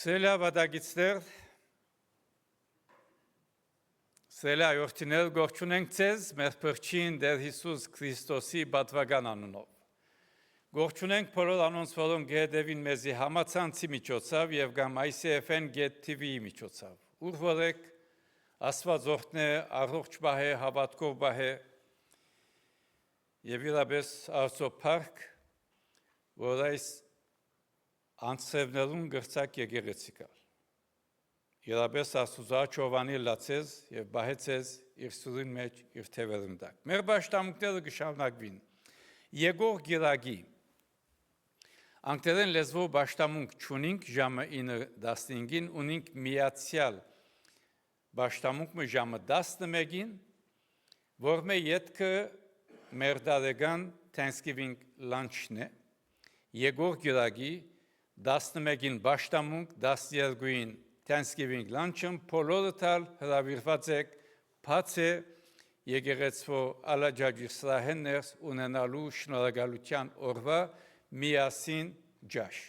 Սելա վադագիցներ, սելա յորտինել գողջունենք ձեզ, մեր փրկին Տեր Հիսուս Քրիստոսի պատվական անունով։ Գողջունենք բոլոր անոնց, որոնք գեհդևին մեզի համացանցի միջոցով եւ կամ ICFN Get TV-ի միջոցով։ Ուր որեք Աստված օրհնե, առողջ բահե, հավատքով բահե եւ իրապես Աստծո փառք, որ այս անցևնելուն գրծակ եկեղեցի կար։ Իրապես Աստուծո ճովանի լացես եւ բահեցես իր սուրին մեջ իր թևերին տակ։ Մեր պաշտամունքները կշարունակվին։ Եկող գիրագի անգլերեն լեզվով պաշտամունք չունենք ժամը 9:15-ին, ունենք միացյալ պաշտամունքը ժամը 11-ին, որ մեր ետքը մեր դարեգան Thanksgiving lunch-ն է։ Եկող գիրագի 11-ին պաշտամունք, 12-ին Thanksgiving lunch-ն բոլորը տալ հրավիրված եք բաց է եկեղեցու ալաջաջիսրահեններս ունենալու շնորհակալության օրվա միասին ջաշ։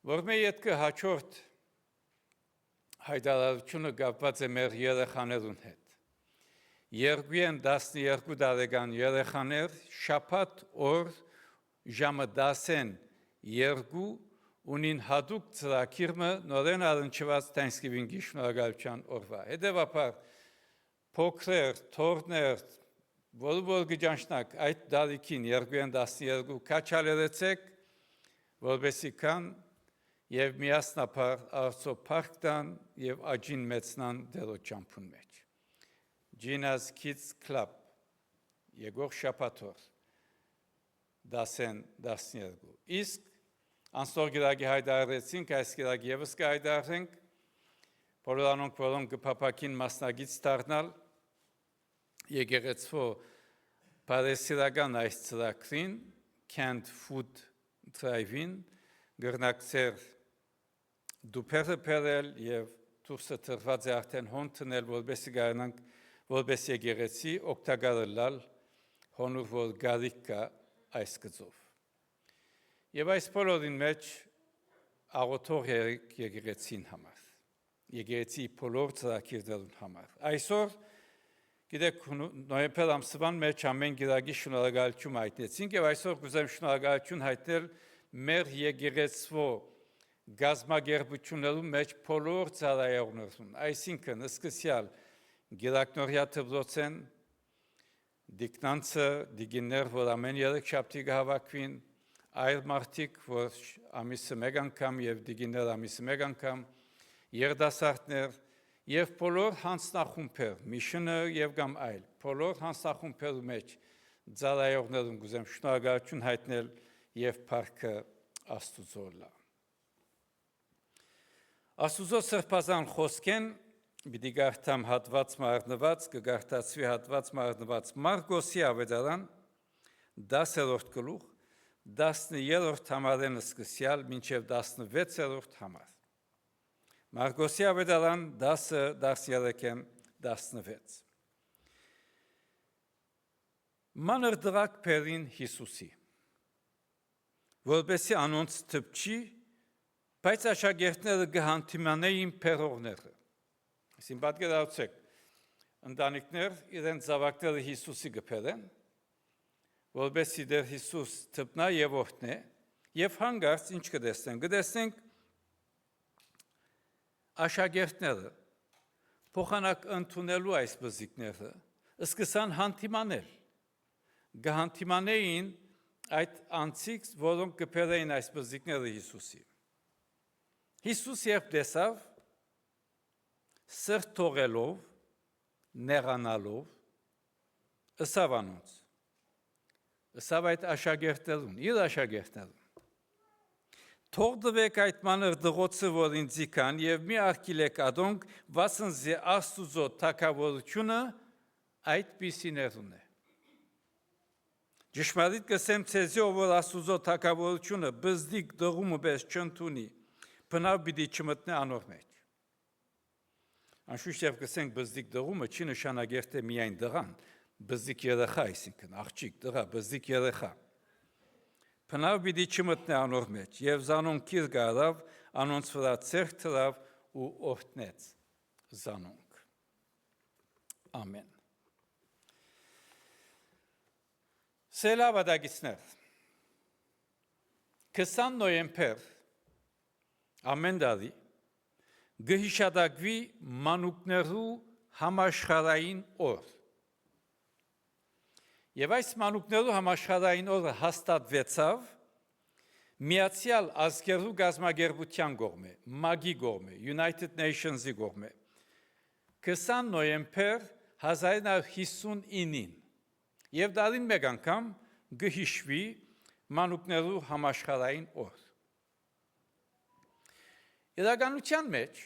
Որ մեր ետքը հաջորդ հայտարարությունը կապված է մեր երեխաներուն հետ։ 2-12 տարեկան երեխաներ շաբաթ օր ժամը 10:02 ունին հատուկ ծրագիրը նորեն առնչված Thanksgiving-ի շնորհակալության օրվա։ Հետևաբար փոքրեր, թորներ, որ գճանշնակ այդ դարիքին 2-12 քաչալերեցեք, որբեսի կան եւ միասնապար Աստծո փառքտան եւ աջին մեծնան դերոջ ճամփուն մեջ։ Gina's Kids Club եկող շաբաթօր 10:12 իսկ անցնող գիրագի հայտարարեցինք, այս գիրագի եւս կհայտարարենք բոլոր անոնք, որոնք կփափակին մասնագիծ դառնալ եկեղեցու Պարեսիրական այս ծրագրին Canned Food Drive-ին գրնակցեր դուփերը բերել եւ դուրսը տրված է արդեն հոն տնել, որբեսի գարանանք, որբեսի եկեղեցի օգտակարել հոնուր որ գարիկ կա այս գծով։ Եվ այս բոլորին մեջ աղոթող եկեղեցին համար, եկեղեցի բոլոր ծրագիրներուն համար։ Այսօր գիտեք նոյեմբեր ամսվան մեջ ամեն գիրագի շնորհակալություն հայտնեցինք եւ այսօր կուզեմ շնորհակալություն հայտնել մեր եկեղեցու գազմագերբություններու մեջ բոլոր ծառայողներուն, այսինքն սկսյալ գիրակնորյա դպրոցեն դիկնանցը դիգիներ, որ ամեն երեքշաբթի կհավաքվին, այլ մարդիկ, որ ամիսը մեկ անգամ եւ դիգիներ ամիսը մեկ անգամ, երդասարտներ եւ բոլոր հանձնախումբեր, միշնը եւ կամ այլ, բոլոր հանձնախումբերու մեջ ծառայողներուն կուզեմ շնորհակալություն հայտնել եւ փառքը Աստուծո լա։ Աստուծո սրբազան խոսքեն պիտի գարտամ հատված մարտնված, կգարտացվի հատված մարտնված Մարգոսի ավետարան 10-րդ գլուխ 13-րդ համարեն սկսյալ մինչև 16-րդ համար։ Մարգոսի ավետարան 10:13-16 Մանր դրակ պերին Հիսուսի, որբեսի անոնց թպչի, բայց աշակերտները կհանդիմանեին պերողները։ Այսին պատկերացրեք, ընտանիքներ իրենց զավակները Հիսուսի կպերեն, որբեսի դեր Հիսուս թպնա եւ օրհնե, եւ հանգարց ինչ կտեսնենք, կտեսնենք աշակերտները փոխանակ ընդունելու այս բզիկները սկսան հանդիմանել, կհանդիմանեին այդ անցիկ, որոնք կպերեին այս բզիկները Հիսուսի։ Հիսուս երբ տեսավ, սրտ թողելով, նեղանալով, ըսավ անոնց, ըսավ այդ աշակերտներուն, իր աշակերտներուն, թող դվեք այդ մանր դղոցը, որ ինձի կան, եւ մի արգիլեք ադոնք, վասնզի Աստուծո թագավորությունը այդ պիսիներուն է։ Ճշմարիտ կսեմ ցեզի, որ Աստուծո թագավորությունը բզդիկ դղումը պես չընդունի, բնավ պիտի չմտնե անոր մեջ։ Անշուշտ եւ կսենք բզդիկ դղումը չի նշանակել միայն դղան, բզդիկ երեխա, այսինքն աղջիկ, դղա, բզդիկ երեխա։ Փնավ պիտի չմտնե անոր մեջ, եւ զանոնք իր գարավ, անոնց վրա ցերկ թրավ ու օրհնեց զանոնք։ Ամեն։ Սելավադագիցներ 20 նոյեմբեր ամեն տարի գհիշադակվի մանուկներու համաշխարհային օր։ Եվ այս մանուկներու համաշխարհային օրը հաստատվեցավ Միացյալ Ազգերու գազմագերբության կողմէ, ՄԱԳ-ի կողմէ, United Nations-ի կողմէ 20 նոյեմբեր 1959-ին եւ դարին մեկ անգամ գհիշվի մանուկներու համաշխարհային օր։ Իրականության մեջ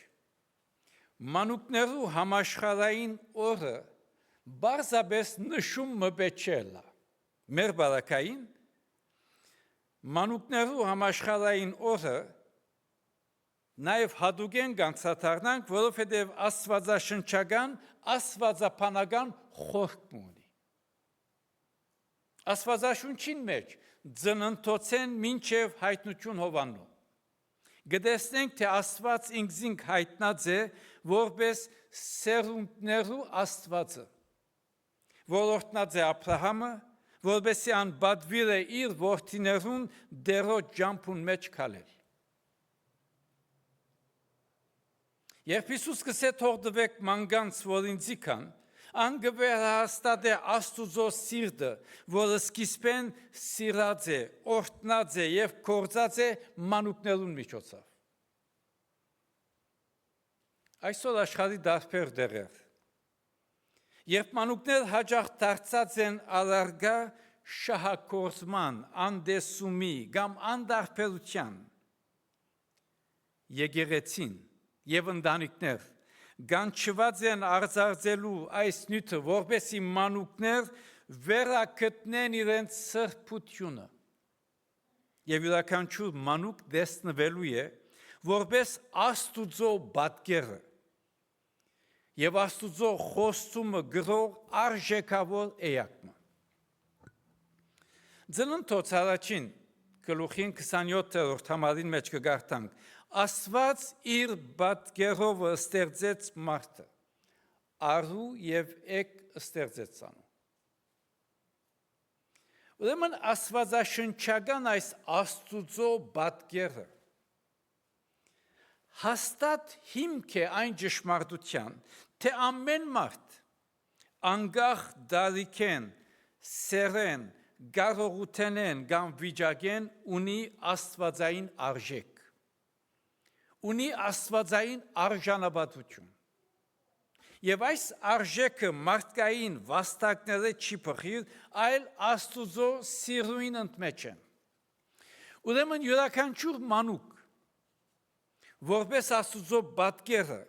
մանուկներու համաշխարհային օրը բարձրապես նշում մբեչելա մեր բարակային մանուկներու համաշխարհային օրը նաև հատուկեն գանցաթարնանք, որովհետև աստվածաշնչական, աստվածապանական խորհուրդ ունի։ Աստվածաշունչին մեջ ծննդոցեն մինչև հայտնություն Հովաննու։ Գտեսնենք, թե Աստված ինքզինք հայտնած է, որպես սերունդներու Աստվածը, որ օրհնած է Աբրահամը, որպեսզի անբադվիր է իր որդիներուն դերոջ ջամփուն մեջ քալել։ Երբ Հիսուս կսե թողդվեք մանգանց, որ ինձի կան, անգվերահաստատ է Աստուծո սիրտը, որը սկիզբեն սիրած է, օրհնած է եւ կործած է մանուկներուն միջոցով։ Այսօր աշխարհի դարբեր դերեր, երբ մանուկներ հաջող դարձած են ալարգա շահակործման, անդեսումի կամ անդարբերության, եկեղեցին եւ ընտանիքներ գանչված են արձարծելու այս նյութը, որպեսզի մանուկներ վերակտնեն իրենց սրբությունը։ Եվ յուրաքանչյուր մանուկ դեսնվելու է, որպես Աստուծո պատկերը եւ Աստուծո խոստումը գրող արժեքավոր էակը։ Ծննդոց առաջին գլուխին 27-րդ համարին մեջ կգարտանք, Աստված իր պատկերով ստեղծեց մարդը, արու եւ էկ ստեղծեց անու։ Ուրեմն աստվածաշնչական այս Աստուծո պատկերը հաստատ հիմք է այն ճշմարտության, թե ամեն մարդ անգախ դարիքեն, սերեն, կարողութենեն կամ վիճակեն ունի աստվածային արժեք, ունի աստվածային արժանապատվություն։ Եվ այս արժեքը մարդկային վաստակները չի փոխիր, այլ Աստուծո սիրույն ընդմեջ են։ Ուրեմն յուրաքանչյուր մանուկ, որպես Աստուծո պատկերը,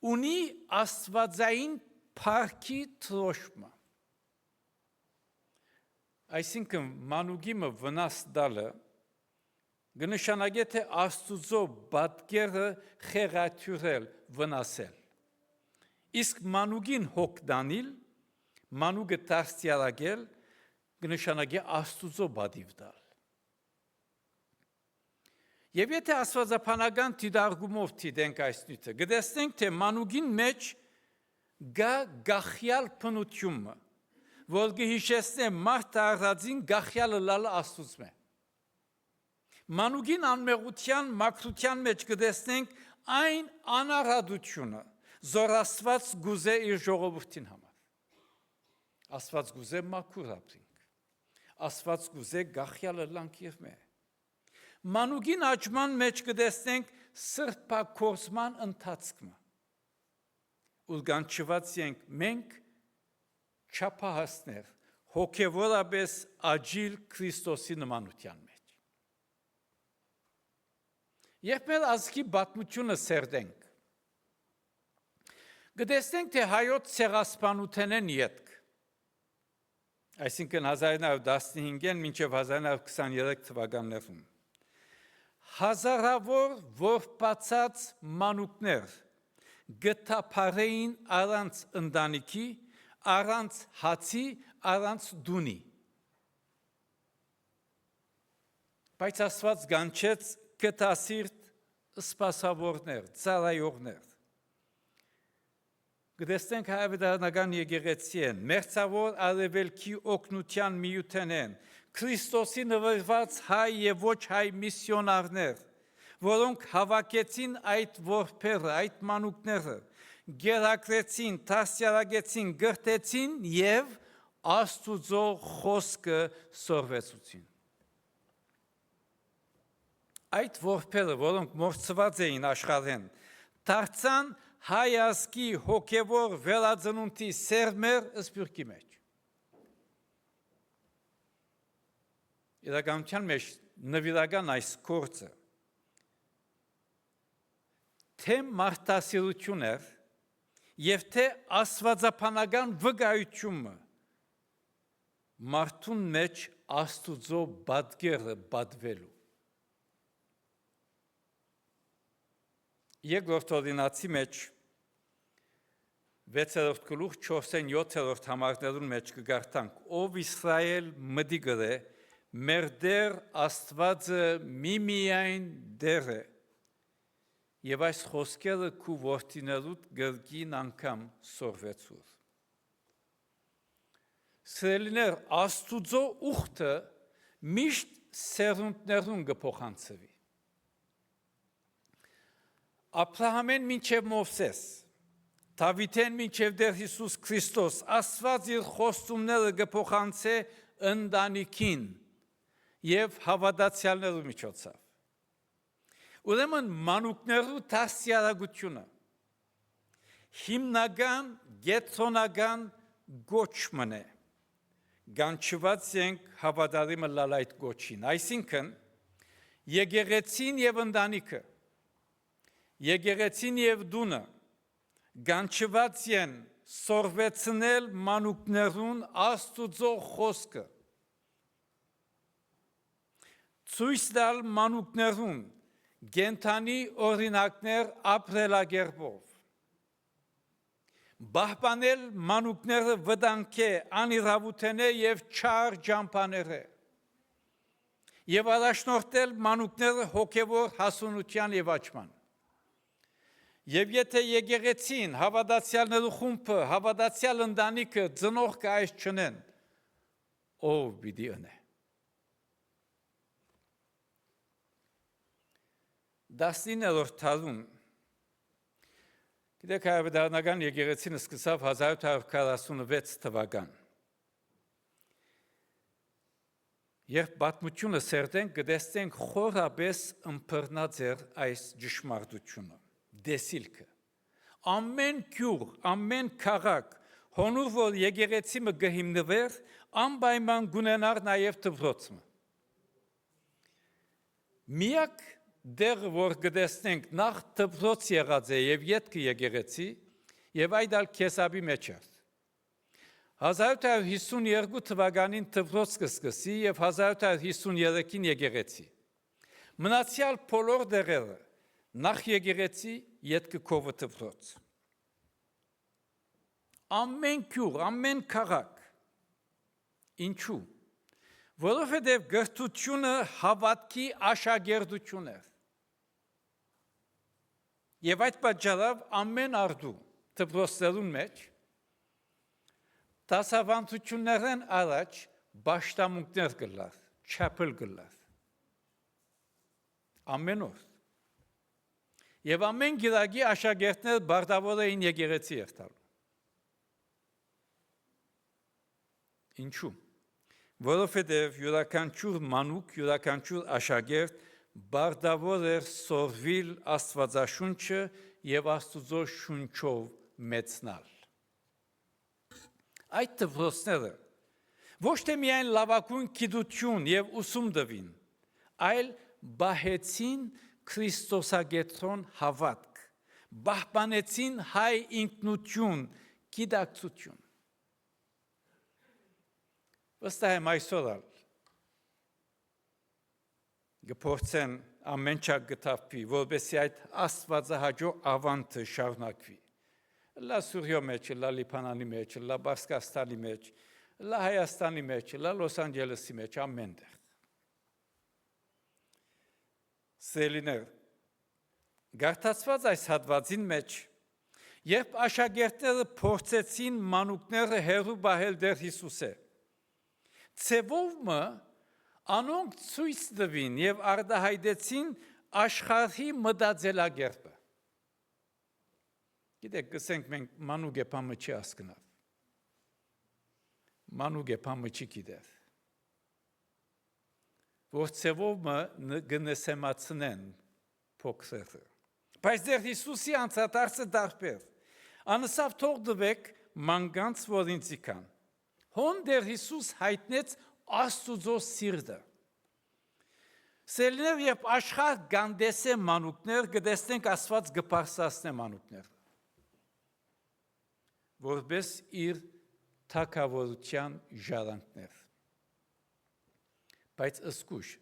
ունի աստվածային փառքի թրոշմը։ Այսինքն մանուկիմը վնաս տալը կնշանակե, թե Աստուծո պատկերը խեղաթյուրել, վնասել։ Իսկ մանուկին հոգ տանել, մանուկը դարձյալակել, կնշանակե Աստուծո պատիվ տալ։ Եվ եթե աստվածապանական դիտարկումով դիտենք այս նյութը, կտեսնենք, թե մանուկին մեջ գա գախյալ փնությունը, որ կհիշեցնե մարդը առածին գախյալը լալը Աստուծմե։ Մանուկին անմեղության մաքրության մեջ կտեսնենք այն անարադությունը, որ Աստված գուզե իր ժողովրդին համար։ Աստված գուզե մաքուր ապրենք։ Աստված գուզե գախյալը լանք իր մե։ Մանուկին աճման մեջ կտեսնենք սրբակոծման ընթացքը։ Ու գանչված ենք մենք չափահասներ, հոգևորապես աջիլ Քրիստոսի նմանության մեջ։ Երբ մեր ազգի պատմությունը սերդենք, կտեսնենք, թե հայոց ցեղասպանութենեն ետք, այսինքն 1915-ին մինչև 1923 թվականներում, հազարավոր որբացած մանուկներ գտափարեին առանց ընտանիքի, առանց հացի, առանց դունի։ Բայց Աստված գանչեց կտասիրտ սպասավորներ, ծառայողներ։ Գտեսնենք հայավետարանական եկեղեցի են, մերձավոր արևելքի օգնության միութեն են, Քրիստոսի նվիրված հայ եւ ոչ հայ միսիոնարներ, որոնք հավաքեցին այդ որբերը, այդ մանուկները, գերակրեցին, դասյարակեցին, գրտեցին եւ Աստուծո խոսքը սորվեցուցին։ Այդ որբերը, որոնք մորցված էին աշխարհեն, դարձան հայ ազգի հոգևոր վերածնունդի սերմեր սփյուռքի մեջ։ Իրականության մեջ նվիրական այս գործը թե մարդասիրություն էր եւ թե աստվածապանական վկայությունը մարդուն մեջ Աստուծո բադգերը բադվելու։ Երկրորդ օրինացի մեջ 6-րդ գլուխ 4-7-րդ համարներուն մեջ կգարտանք, ով Իսրայել մտի գրե, մեր դեր Աստվածը միմիայն դեր է, եւ այս խոսքերը քու որդիներուդ գրգին անգամ սորվեցուր։ Սրելիներ, Աստուծո ուխտը միշտ սերունդներուն կփոխանցվի։ Աբրահամեն մինչև Մովսես, Դավիթեն մինչև դեր Հիսուս Քրիստոս, Աստված իր խոստումները կփոխանցե ընտանիքին եւ հավատացյալներու միջոցով։ Ուրեմն մանուկներու դասյարակությունը հիմնական գետրոնական գոչմն է։ Գանչված ենք հավատարիմը լալ այդ գոչին, այսինքն եկեղեցին եւ ընտանիքը, եկեղեցին եւ դունը գանչված են սորվեցնել մանուկներուն Աստուծո խոսքը, ցույց տալ մանուկներուն գենթանի օրինակներ ապրելակերպով, բահբանել մանուկները վտանգե, անիրավութենե եւ չար ջամփաները եւ առաջնորդել մանուկները հոգեվոր հասունության եւ աճման։ Եվ եթե եկեղեցին, հավատացյալներու խումբը, հավատացյալ ընտանիքը ծնողքը այս չնեն, ով պիտի ընե։ 19-րդ դարում գիտեք հայավետարանական եկեղեցին սկսավ 1846 թվական։ Երբ պատմությունը սերտենք, կտեսնենք խորապես ըմբռնած էր այս ճշմարտությունը, դեսիլքը։ Ամեն գյուղ, ամեն քաղաք, հոնուր որ եկեղեցիմը կհիմնվեր, անպայման կունենար նաև դպրոցը։ Միակ դեղ որ կտեսնենք նախ դպրոց եղած է եւ ետքը եկեղեցի եւ այդ ալ քեսաբի մեջ էր։ 1852 թվականին դպրոց կսկսի եւ 1853-ին եկեղեցի։ Մնացյալ բոլոր դեղերը նախ եկեղեցի, ետքը քովը դպրոց։ Ամեն գյուղ, ամեն քաղաք։ Ինչու՞։ Որովհետև գրթությունը հավատքի աշակերտություն էր։ Եվ այդ պատճառով ամեն արդու դպրոցներուն մեջ դասավանդություններն առաջ բաշտամունքներ կլար, չապել կլար։ Ամեն օր։ Եվ ամեն գիրագի աշակերտներ բարտավոր էին եկեղեցի երթալու։ Ինչու՞։ Որովհետև յուրաքանչյուր մանուկ, յուրաքանչյուր աշակերտ բարտավոր էր սորվիլ Աստվածաշունչը եւ Աստուծո շունչով մեծնալ։ Այդ դպրոցները ոչ թե միայն լավագույն գիտություն եւ ուսում տվին, այլ բահեցին քրիստոսագետրոն հավատք, բահբանեցին հայ ինքնություն, գիտակցություն։ Վստահ եմ այսօր գփորձեն ամեն չափ գտավի, որովհետեւ այդ աստվածահաճո ավանդը շարունակվի։ Լա Սուրիո մեջ, լա Լիբանանի մեջ, լա Բարսկաստանի մեջ, լա Հայաստանի մեջ, լա Լոս Անջելեսի մեջ, ամենտեղ։ Սելիներ, գարտացված այս հատվածին մեջ, երբ աշակերտները փորձեցին մանուկները հեռու բահել դեր Հիսուսե, ցևովը անոնք ցույց տվին եւ արտահայտեցին աշխարհի մտածելակերպը։ Գիտեք, գսենք մենք մանուկ եպամը չի հասկնալ։ Մանուկ եպամը չի գիտեր։ Որ ցևովը գնեսեմացնեն փոքրերը։ Բայց դեր Հիսուսի անցատարսը դարբեր։ Անսավ թող դվեք մանգանց որ ինձիկան։ Հոն դեր Հիսուս հայտնեց Աստուծո սիրտը։ Սելներ երբ աշխարհ գանդեսե մանուկներ գտեսնենք Աստված գպարսասնե մանուկներ։ Որպես իր թակավորության ժառանգներ։ Բայց ըսկուշ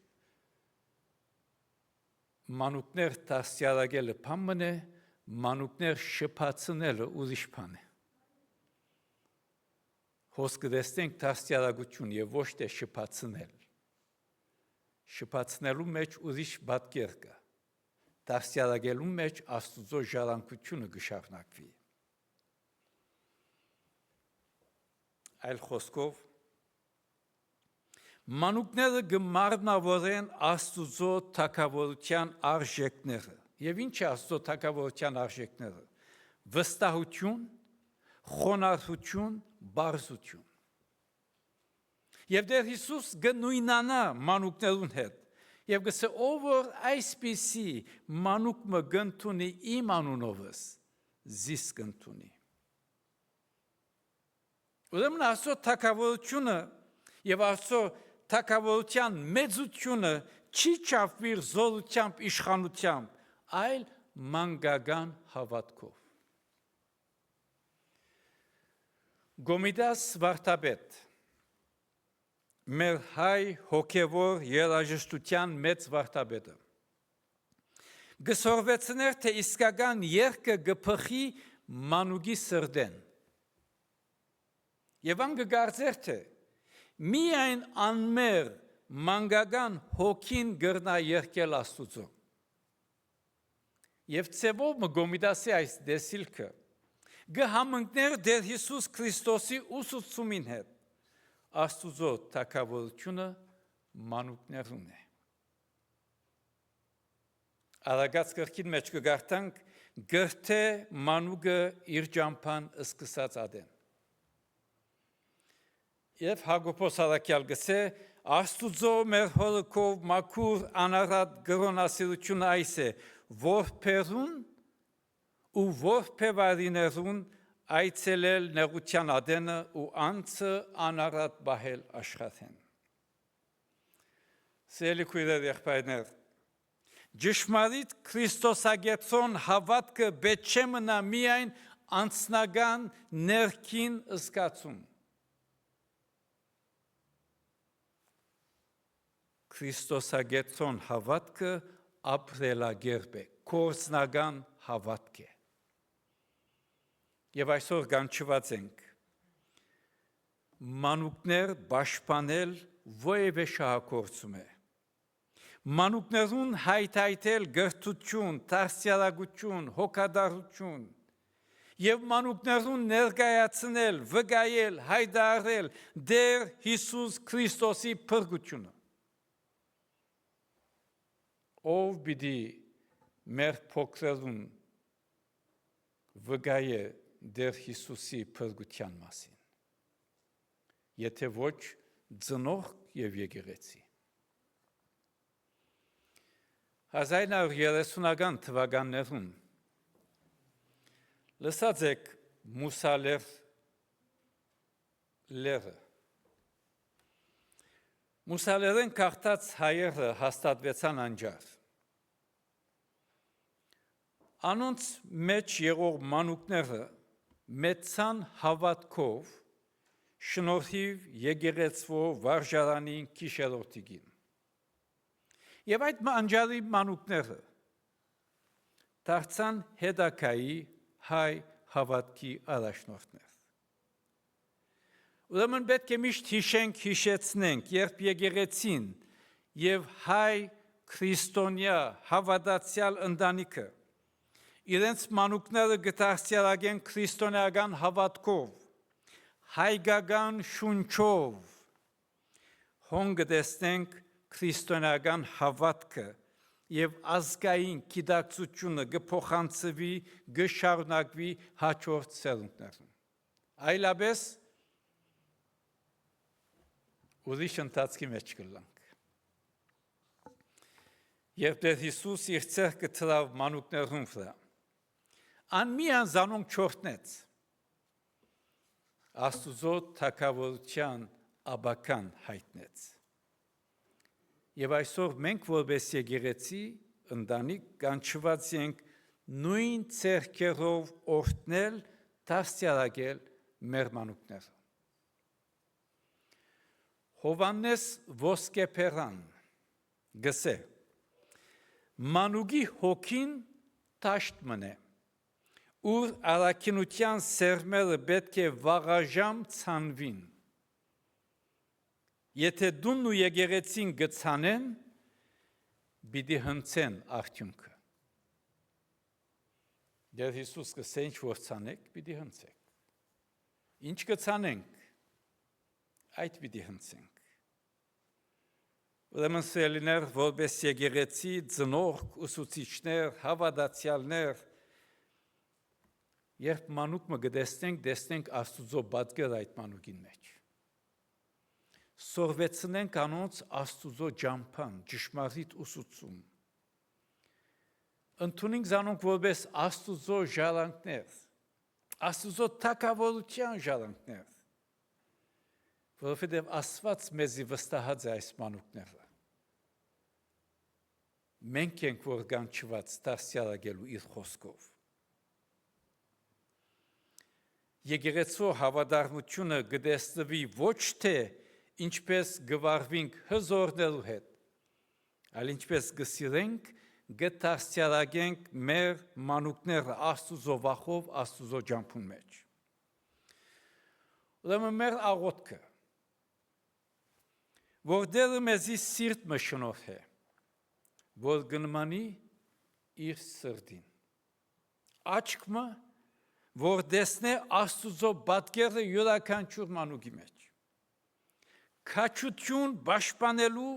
մանուկներ տասյարագելը փամն է, մանուկներ շփացնելը ուրիշ բան է։ Հոսքը դեսնենք տասյարագություն եւ ոչ թե շփացնել։ Շփացնելու մեջ ուրիշ բատկեր կա։ Տասյարագելու մեջ Աստուծո ժառանգությունը գշարունակվի։ Այլ խոսքով մանուկները գմարնավորեն Աստուծո թակավորության արժեքները։ Եվ ինչ է Աստուծո թակավորության արժեքները։ Վստահություն, խոնարհություն, բարձություն։ Եվ դեր Հիսուս գնույնանա մանուկներուն հետ։ Եվ գսե ով որ այսպիսի մանուկը գնտունի իմ անունովս, զիս գնտունի։ Ուրեմն Աստծո թակավորությունը եւ Աստծո թակավորության մեծությունը չի չափվիր զորությամբ, իշխանությամբ, այլ մանկական հավատքով։ Գոմիդաս վարդապետ մեր հայ հոգևոր երաժշտության մեծ վարդապետը գսորվեցներ թե իսկական երկը գփխի մանուկի սրդեն եւ ան գգարձեր թե միայն անմեր մանկական հոգին գրնա երկել Աստուծո եւ ցեվով Գոմիդասի այս դեսիլքը գհամընկներ դեր Հիսուս Քրիստոսի ուսուցումին հետ Աստուծո թակավորությունը մանուկներուն է։ Արագած գրքին մեջ կգարտանք գրթե մանուկը իր ճամփան սկսած ադեն։ Եվ Հակոբոս Արաքյալ գսե Աստուծո մեր հորքով մաքուր անարատ գրոնասիրությունը այս է, որբերուն ու որբևարիներուն այցելել նեղության ադենը ու անցը անարատ բահել աշխատեն։ Սիրելի քույրեր եղբայրներ, ճշմարիտ Քրիստոսագեցոն հավատքը պետք չէ մնա միայն անձնական ներքին զգացում։ Քրիստոսագեցոն հավատքը ապրելակերպ է, կորձնական հավատք է։ Եվ այսօր կանչված ենք մանուկներ պաշտպանել որևէ շահագործում է։ Մանուկներուն հայթայթել գրթություն, դաստիարակություն, հոգադարություն եւ մանուկներուն ներկայացնել, վկայել, հայտարարել դեր Հիսուս Քրիստոսի փրկությունը։ Ով պիտի մեր փոքրերուն վկայե դեր Հիսուսի փրկության մասին։ Եթե ոչ ծնող եւ եկեղեցի։ 1930-ական թվականներում լսած եք Մուսալեր լերը։ Մուսալերեն կարդաց հայերը հաստատվեցան անջար։ Անոնց մեջ եղող մանուկները մեծան հավատքով շնորհիվ եկեղեցվո վարժարանին քիշերորդիգին։ Եվ այդ անջարի մանուկները դարձան հետակայի հայ հավատքի առաջնորդներ։ Ուրեմն պետք է միշտ հիշենք, հիշեցնենք, երբ եկեղեցին եւ հայ քրիստոնյա հավատացյալ ընտանիքը իրենց մանուկները գտարցիալագեն քրիստոնեական հավատքով, հայկական շունչով, հոն գտեսնենք քրիստոնեական հավատքը և ազգային գիտակցությունը գփոխանցվի, գշարունակվի հաջորդ սերունդներում։ Այլապես ուրիշ ընթացքի մեջ կլանք։ Երբ Տեր Հիսուս իր ձեռքը թրավ մանուկներուն վրա, անմիան զանոնք չորտնեց, Աստուծո թագավորության աբական հայտնեց։ Եվ այսօր մենք որպես եկեղեցի ընտանիք կանչված ենք նույն ձեռքերով օրհնել, դաստիարակել մեր մանուկները։ Հովհաննես Ոսկեփերան գսե. մանուկի հոգին տաշտ մնե, ուր առաքինության սերմերը պետք է վաղաժամ ցանվին։ Եթե դունն ու եկեղեցին գցանեն, պիտի հնցեն արդյունքը։ Դեր Հիսուս կսե ինչ որ ցանեք, պիտի հնցեք։ Ինչ կցանենք, այդ պիտի հնցենք։ Ուրեմն սիրելիներ, որպես եկեղեցի, ծնորք, ուսուցիչներ, հավատացյալներ, երբ մանուկը գտեսնենք, տեսնենք Աստուծո պատկերը այդ մանուկին մեջ։ Սորվեցնենք անոնց Աստուծո ջամփան, ճշմարիտ ուսուցում։ Ընդունենք զանոնք որպես Աստուծո ժառանգներ, Աստուծո թագավորության ժառանգներ, որովհետև Աստված մեզի վստահած է այս մանուկները։ Մենք ենք որ կանչված դաստիարակելու իր խոսքով։ Եկեղեցու հավատարմությունը գտեսնվի ոչ թե ինչպես գվարվենք հզորներու հետ, այլ ինչպես գսիրենք, գտաստիարակենք մեր մանուկները Աստուծո վախով, Աստուծո ջամփուն մեջ։ Ուրեմն մեր աղոթքը, որ Տերը մեզի սիրտ մը շնորհե, որ գնմանի իր սրտին։ Աչքմը, որ տեսնե Աստուծո պատկերը յուրաքանչյուր մանուկի մեջ։ Քաջություն պաշտպանելու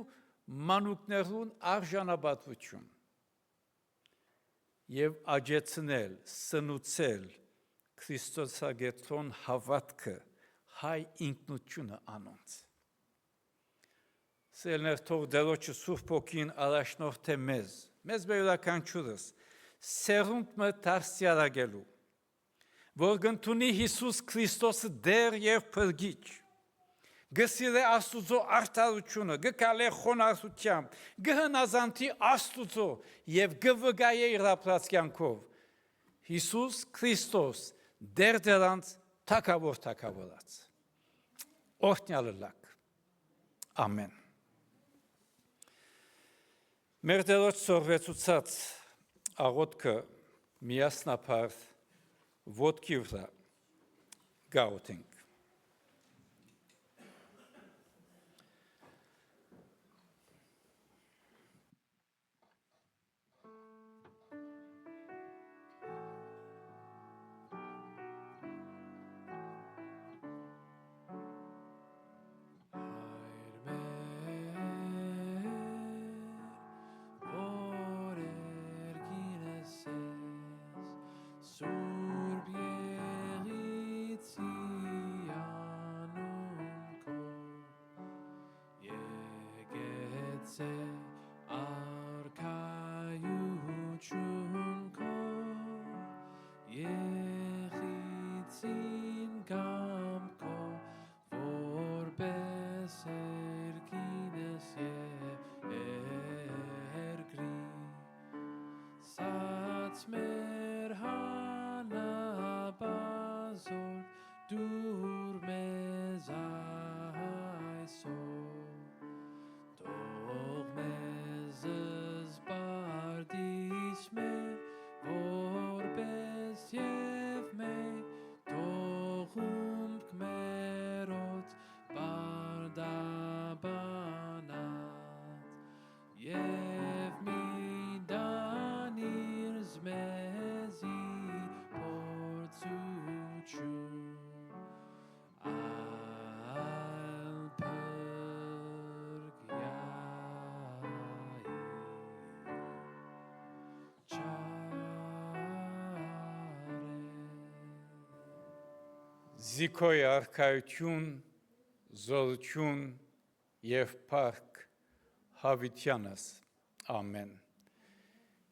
մանուկներուն արժանապատվություն եւ աջեցնել, սնուցել Քրիստոսագետրոն հավատքը, հայ ինքնությունը անոնց։ Սիրելիներ, թող Տերոջը Սուրբ Հոգին առաջնորդե մեզ յուրաքանչյուրս սերունդ մը դաստիարակելու, որ գտնի Հիսուս Քրիստոսը Տեր եւ Փրկիչ, գսիրե Աստուծո արդարությունը, գկալե խոնարհությամբ, գհնազանդի Աստուծո եւ գվգայե իր ապրած կյանքով Հիսուս Քրիստոս Տեր դրանց թագավորած։ Օրհնյալը լաք։ Ամեն։ Մեր Տերոջ սորվեցուցած աղոթքը միասնապար ոտքի վրա գաղութենք։ Մեր հանապազոր դուր մեզ այսօր, թող մեզ զբարդիս մեր, որպես և մենք, թող ումք մերոց բարդաբանած, և Զիքոյ արքայություն, զորություն եւ փառք Հավիտյանս, ամեն։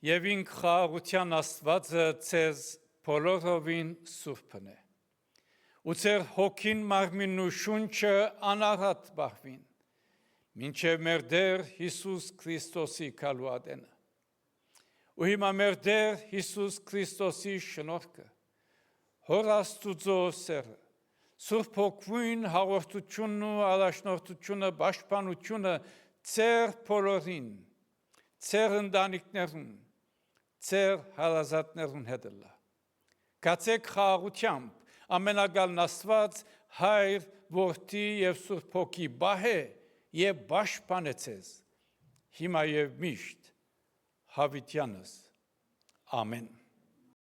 Եվ ինք խաղաղության Աստվածը ձեզ բոլորովին սուրբն է։ Ու ձեր հոգին, մարմինն ու շունչը անառատ բահվին, մինչև մեր Տեր Հիսուս Քրիստոսի քալուադենը։ Ու հիմա մեր Տեր Հիսուս Քրիստոսի շնորհքը, Հոր Աստուծո սերը, Սուրբ Հոգին հաղորդությունն ու առաջնորդությունը, պաշտպանությունը ձեր բոլորին, ձեր ընտանիքներուն, ձեր հարազատներուն հետ լա։ Գացեք խաղաղությամբ, ամենագալն Աստված, Հայր, Որդի եւ Սուրբ Հոգի բահե եւ պաշտպանե ձեզ, հիմա եւ միշտ, Հավիտյանս, ամեն։